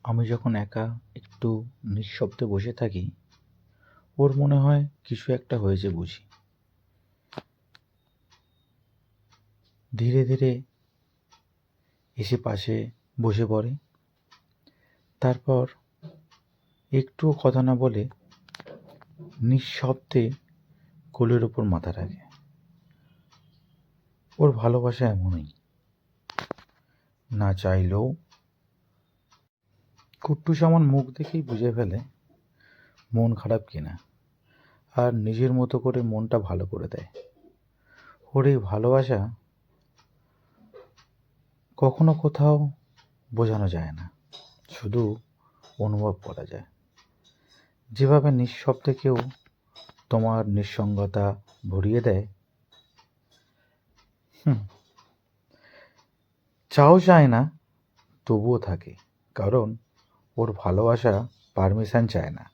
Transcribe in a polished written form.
আমি যখন একা একটু নিঃশব্দে বসে থাকি, ওর মনে হয় কিছু একটা হয়েছে বুঝি। ধীরে ধীরে এসে পাশে বসে পড়ে, তারপর একটুও কথা না বলে নিঃশব্দে কোলের ওপর মাথা রাখে। ওর ভালোবাসা এমনই, না চাইলেও কুট্টুস আমার মুখ দেখেই বুঝে ফেলে মন খারাপ কিনা, আর নিজের মতো করে মনটা ভালো করে দেয়। ওর এই ভালোবাসা কখনো কোথাও বোঝানো যায় না, শুধু অনুভব করা যায়। যেভাবে নিঃশব্দে কেউ তোমার নিঃসঙ্গতা ভরিয়ে দেয়, চাও চায় না তবুও থাকে, কারণ ওর ভালোবাসা পারমিশন চায় না।